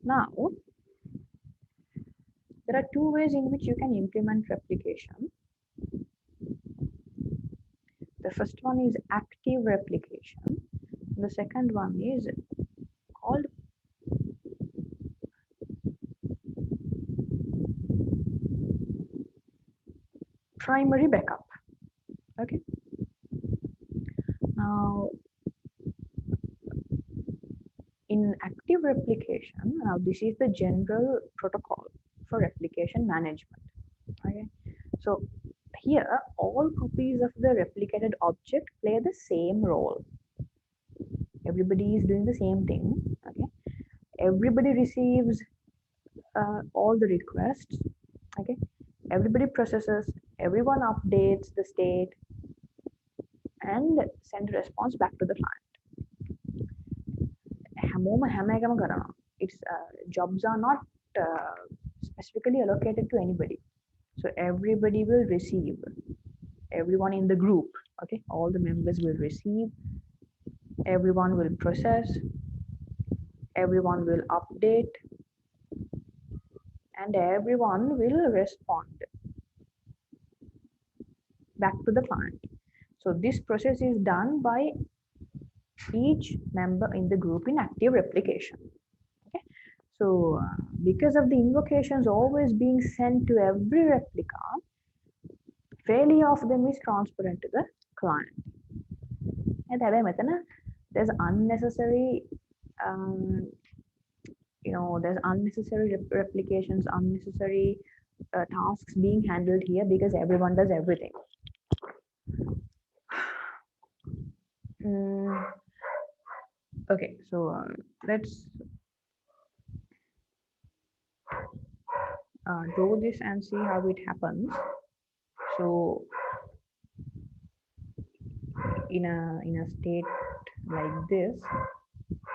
Now, there are two ways in which you can implement replication. The first one is active replication. The second one is called primary backup. Okay. Now, in active replication, now this is the general protocol for replication management. Okay. So here, all copies of the replicated object play the same role. Everybody is doing the same thing. Okay. Everybody receives all the requests. Okay. Everybody processes. Everyone updates the state and send a response back to the client. Its jobs are not specifically allocated to anybody. So everybody will receive. Everyone in the group, okay, all the members will receive. Everyone will process. Everyone will update, and everyone will respond back to the client. So this process is done by each member in the group in active replication. Okay. So because of the invocations always being sent to every replica, failure of them is transparent to the client. And there's unnecessary there's unnecessary replications, unnecessary tasks being handled here because everyone does everything. Okay, so let's draw this and see how it happens. So in a state like this,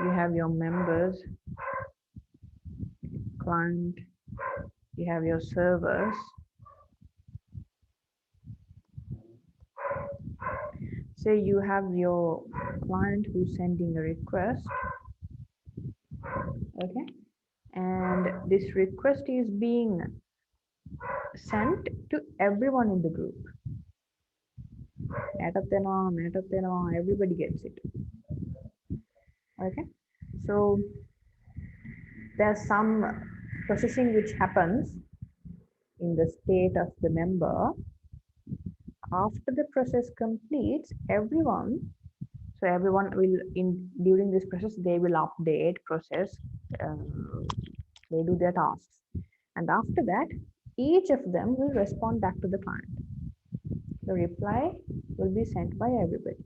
you have your members, client, you have your servers. Say you have your client who's sending a request, okay, and this request is being sent to everyone in the group. Everybody gets it. Okay, so there's some processing which happens in the state of the member. After the process completes, everyone will during this process they will update, process, they do their tasks, and after that each of them will respond back to the client. The reply will be sent by everybody.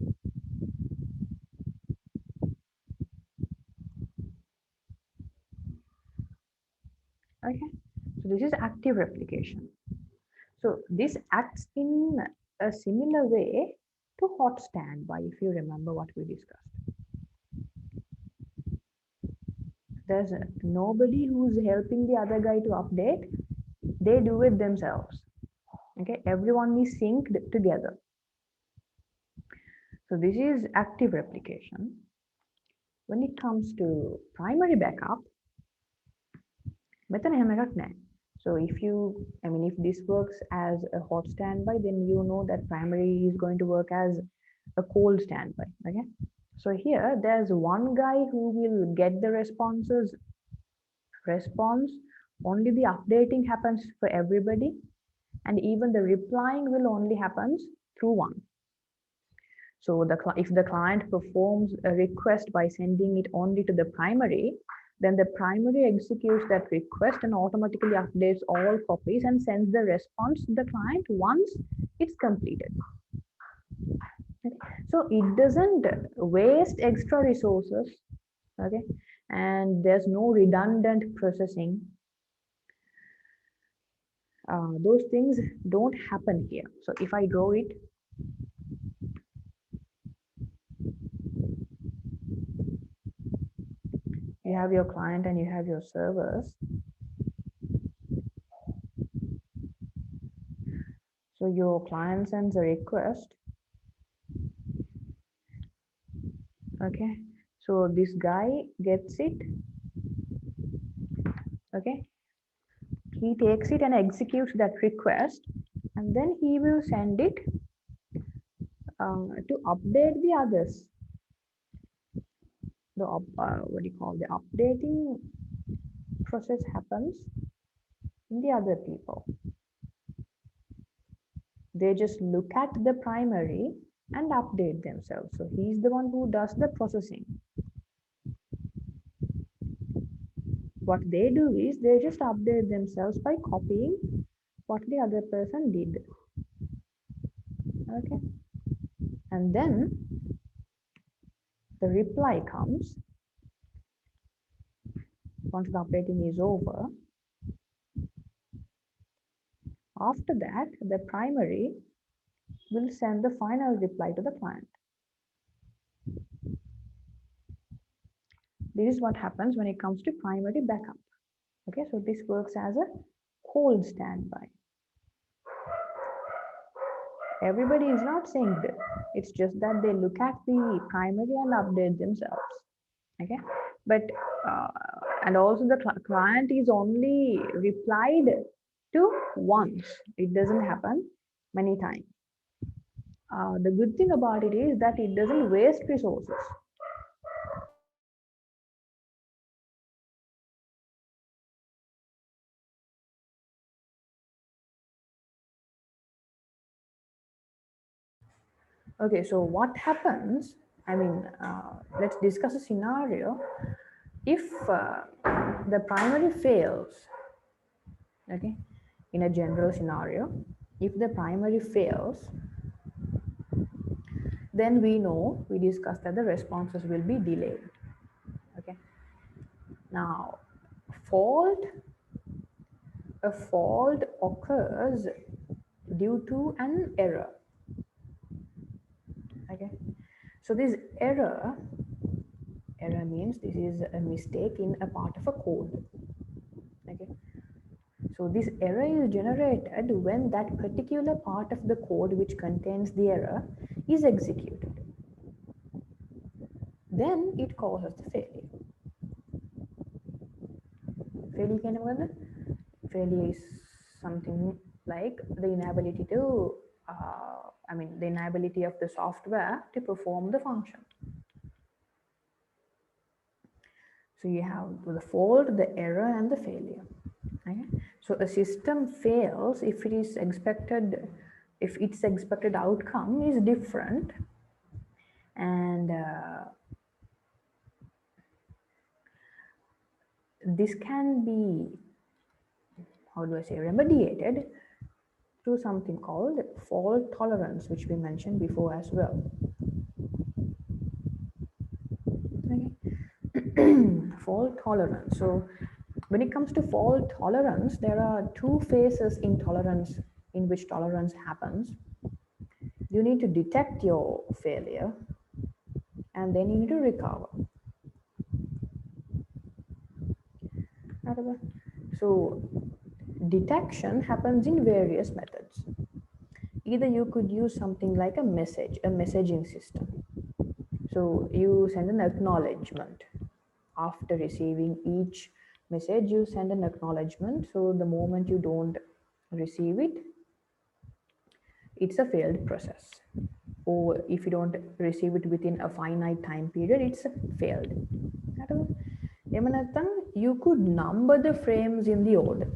Okay, so this is active replication. So this acts in a similar way to hot standby, if you remember what we discussed. There's nobody who's helping the other guy to update. They do it themselves. Okay, everyone is synced together. So this is active replication. When it comes to primary backup, so if this works as a hot standby, then you know that primary is going to work as a cold standby. Okay, so here there's one guy who will get the response. Only the updating happens for everybody, and even the replying will only happens through one. So if the client performs a request by sending it only to the primary, then the primary executes that request and automatically updates all copies and sends the response to the client once it's completed. So it doesn't waste extra resources, okay, and there's no redundant processing. Those things don't happen here. So if I draw it, you have your client and you have your servers. So your client sends a request. Okay, so this guy gets it Okay, he takes it and executes that request, and then he will send it to update the others. The what do you call, the updating process happens in the other people. They just look at the primary and update themselves. So he's the one who does the processing. What they do is they just update themselves by copying what the other person did. Okay, and then the reply comes once the updating is over. After that, the primary will send the final reply to the client. This is what happens when it comes to primary backup. Okay, so this works as a cold standby. Everybody is not saying this. It's just that they look at the primary and update themselves. Okay, but and also the client is only replied to once. It doesn't happen many times. The good thing about it is that it doesn't waste resources. Okay, so what happens? I mean, let's discuss a scenario. If the primary fails, okay, in a general scenario, if the primary fails, then we know, we discussed that the responses will be delayed. Okay, now a fault occurs due to an error. Okay, so this error means this is a mistake in a part of a code. Okay, so this error is generated when that particular part of the code which contains the error is executed. Then it causes the failure. Failure is something like the inability to, the inability of the software to perform the function. So you have the fault, the error, and the failure. Okay? So a system fails if its expected outcome is different, and this can be, how do I say, remediated through something called fault tolerance, which we mentioned before as well. Okay. Fault tolerance. So when it comes to fault tolerance, there are two phases in tolerance, in which tolerance happens. You need to detect your failure, and then you need to recover. So detection happens in various methods. Either you could use something like a messaging system. So you send an acknowledgement. After receiving each message, you send an acknowledgement. So the moment you don't receive it, it's a failed process. Or if you don't receive it within a finite time period, it's failed. You could number the frames in the order.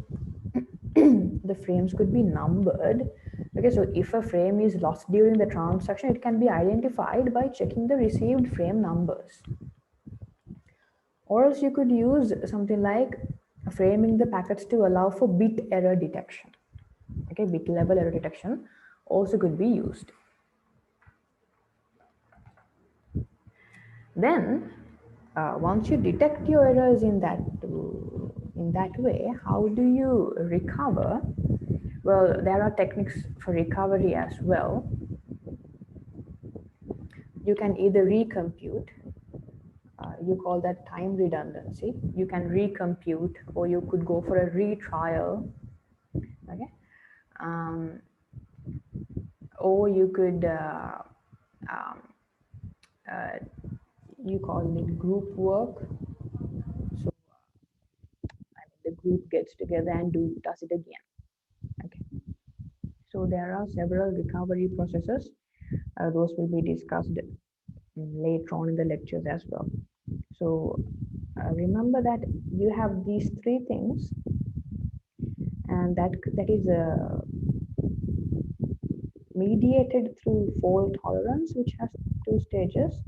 The frames could be numbered. Okay, so if a frame is lost during the transaction, it can be identified by checking the received frame numbers. Or else you could use something like framing the packets to allow for bit error detection. Okay, bit level error detection also could be used. Then once you detect your errors in that way, how do you recover? Well, there are techniques for recovery as well. You can either recompute, you call that time redundancy. You can recompute, or you could go for a retrial. Okay, or you could you call it group work. So the group gets together and does it again. Okay. So there are several recovery processes. Those will be discussed later on in the lectures as well. So remember that you have these three things, and that is mediated through fault tolerance, which has two stages: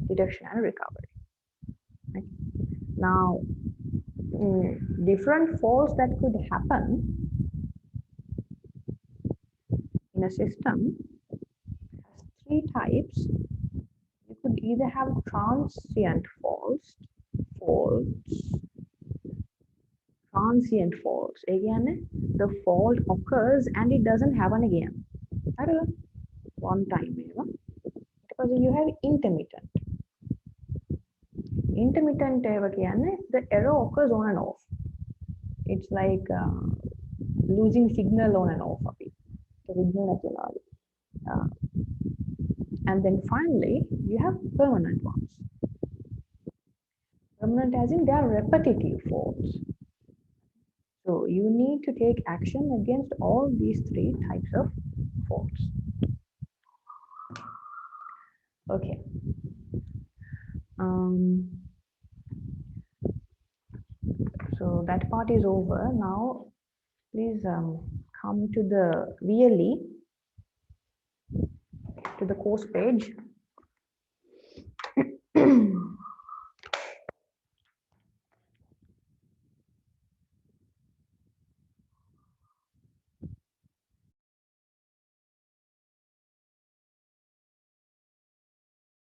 detection and recovery. Right? Now, different faults that could happen in a system has three types. You could either have transient faults, transient faults. Again, the fault occurs and it doesn't happen again. One time, because you have intermittent. Intermittent the error occurs on and off. It's like losing signal on and off of it. And then finally, you have permanent ones. Permanent as in they are repetitive faults. So you need to take action against all these three types of faults. Okay. So that part is over. Now, please come to the VLE, to the course page.